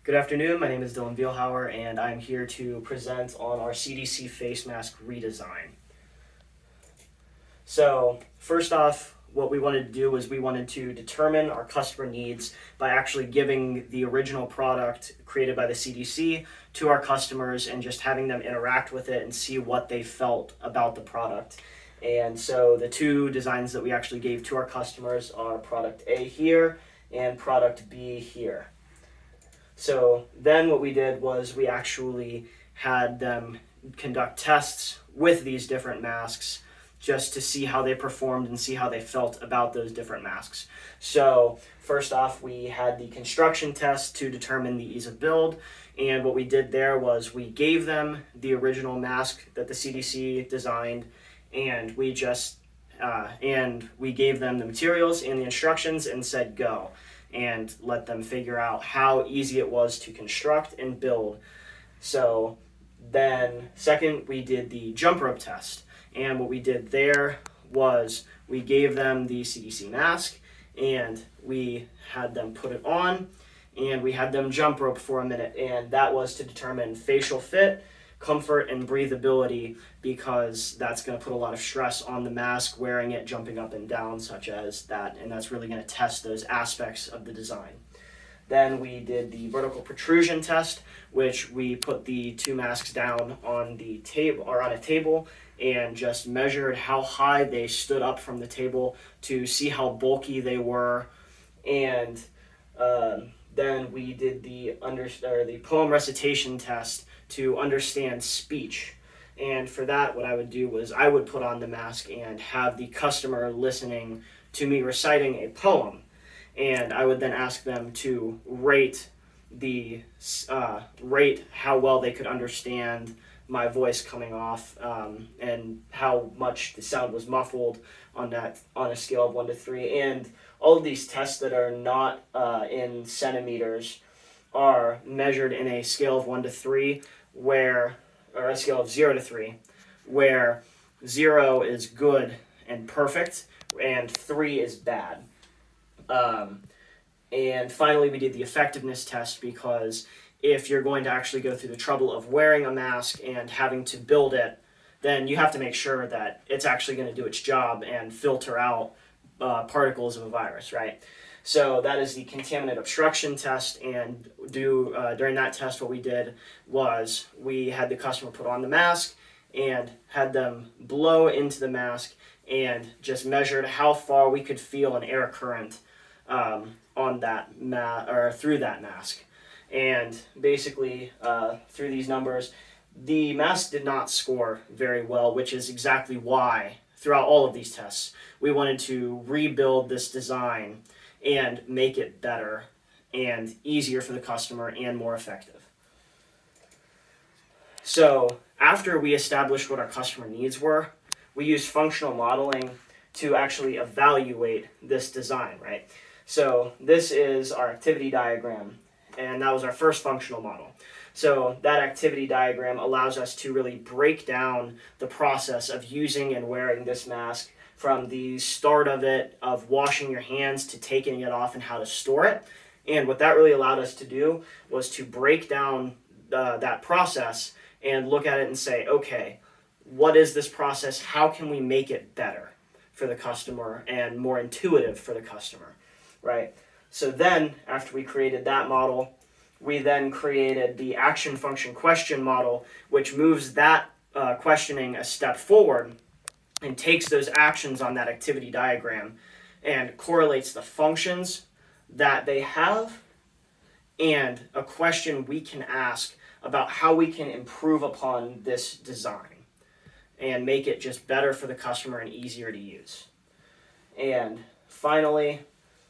Good afternoon, my name is Dylan Vielhauer and I'm here to present on our CDC Facemask Redesign. So first off, what we wanted to do was we wanted to determine our customer needs by actually giving the original product created by the CDC to our customers and just having them interact with it and see what they felt about the product. And so the two designs that we actually gave to our customers are product A here and product B here. So then what we did was we actually had them conduct tests with these different masks just to see how they performed and see how they felt about those different masks. So first off, we had the construction test to determine the ease of build. And what we did there was we gave them the original mask that the CDC designed, and we just we gave them the materials and the instructions and said go, and let them figure out how easy it was to construct and build. So then second, we did the jump rope test. And what we did there was we gave them the CDC mask and we had them put it on and we had them jump rope for a minute. And that was to determine facial fit, comfort, and breathability, because that's going to put a lot of stress on the mask, wearing it, jumping up and down, such as that, and that's really going to test those aspects of the design. Then we did the vertical protrusion test, which we put the two masks down on the table or on a table and just measured how high they stood up from the table to see how bulky they were. And then we did the poem recitation test to understand speech. And for that, what I would do was I would put on the mask and have the customer listening to me reciting a poem. And I would then ask them to rate how well they could understand my voice coming off, and how much the sound was muffled on a scale of 1 to 3. And all of these tests that are not in centimeters are measured in a scale of 1 to 3, or a scale of 0 to 3, where 0 is good and perfect and 3 is bad. And finally, we did the effectiveness test, because if you're going to actually go through the trouble of wearing a mask and having to build it, then you have to make sure that it's actually going to do its job and filter out particles of a virus, right? So that is the contaminant obstruction test. And during that test, what we did was we had the customer put on the mask and had them blow into the mask and just measured how far we could feel an air current on that through that mask. And basically, through these numbers, the mask did not score very well, which is exactly why throughout all of these tests we wanted to rebuild this design and make it better and easier for the customer and more effective. So after we established what our customer needs were, we used functional modeling to actually evaluate this design, right? So this is our activity diagram, and that was our first functional model. So that activity diagram allows us to really break down the process of using and wearing this mask, from the start of it, of washing your hands, to taking it off and how to store it. And what that really allowed us to do was to break down that process and look at it and say, okay, what is this process? How can we make it better for the customer and more intuitive for the customer, right? So then, after we created that model, we then created the action function question model, which moves that questioning a step forward and takes those actions on that activity diagram and correlates the functions that they have and a question we can ask about how we can improve upon this design and make it just better for the customer and easier to use. And finally,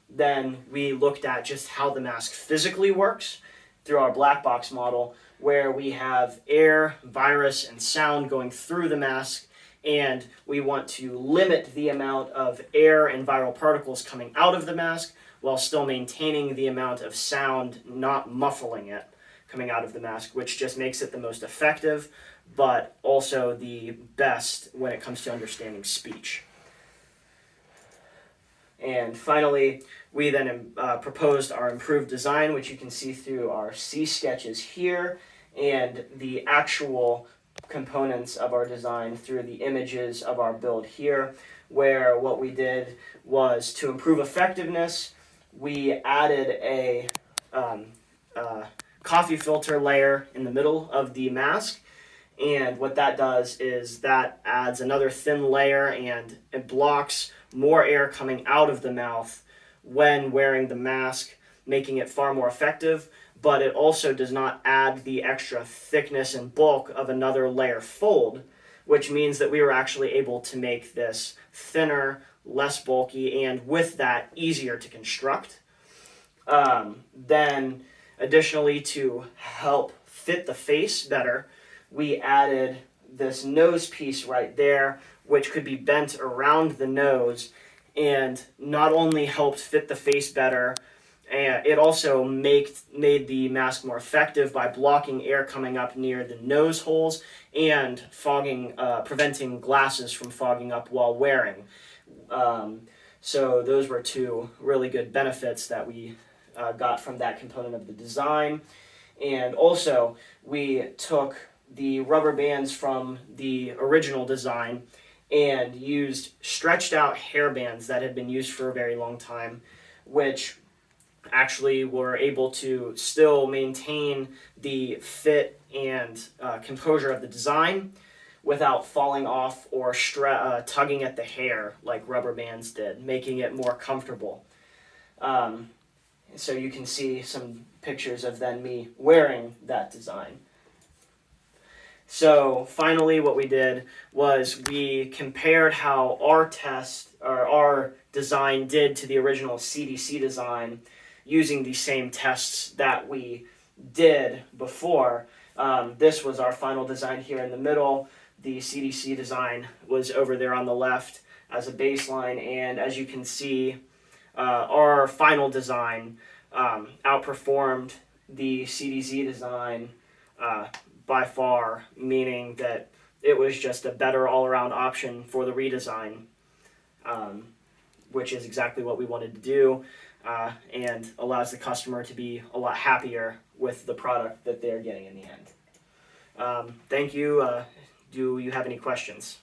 then we looked at just how the mask physically works through our black box model, where we have air, virus, and sound going through the mask, and we want to limit the amount of air and viral particles coming out of the mask while still maintaining the amount of sound, not muffling it, coming out of the mask, which just makes it the most effective, but also the best when it comes to understanding speech. And finally, we then proposed our improved design, which you can see through our C sketches here, and the actual components of our design through the images of our build here, where what we did was to improve effectiveness, we added a coffee filter layer in the middle of the mask. And what that does is that adds another thin layer and it blocks more air coming out of the mouth when wearing the mask, making it far more effective. But it also does not add the extra thickness and bulk of another layer fold, which means that we were actually able to make this thinner, less bulky, and with that, easier to construct. Then, additionally, to help fit the face better, we added this nose piece right there, which could be bent around the nose and not only helped fit the face better, and it also made the mask more effective by blocking air coming up near the nose holes and preventing glasses from fogging up while wearing. So those were two really good benefits that we got from that component of the design. And also, we took the rubber bands from the original design and used stretched out hair bands that had been used for a very long time, which actually were able to still maintain the fit and composure of the design without falling off or tugging at the hair like rubber bands did, making it more comfortable. So you can see some pictures of then me wearing that design. So finally what we did was we compared how our design did to the original CDC design using the same tests that we did before. This was our final design here in the middle. The CDC design was over there on the left as a baseline, and as you can see, our final design outperformed the CDC design by far, meaning that it was just a better all-around option for the redesign, which is exactly what we wanted to do, and allows the customer to be a lot happier with the product that they're getting in the end. Thank you. Do you have any questions?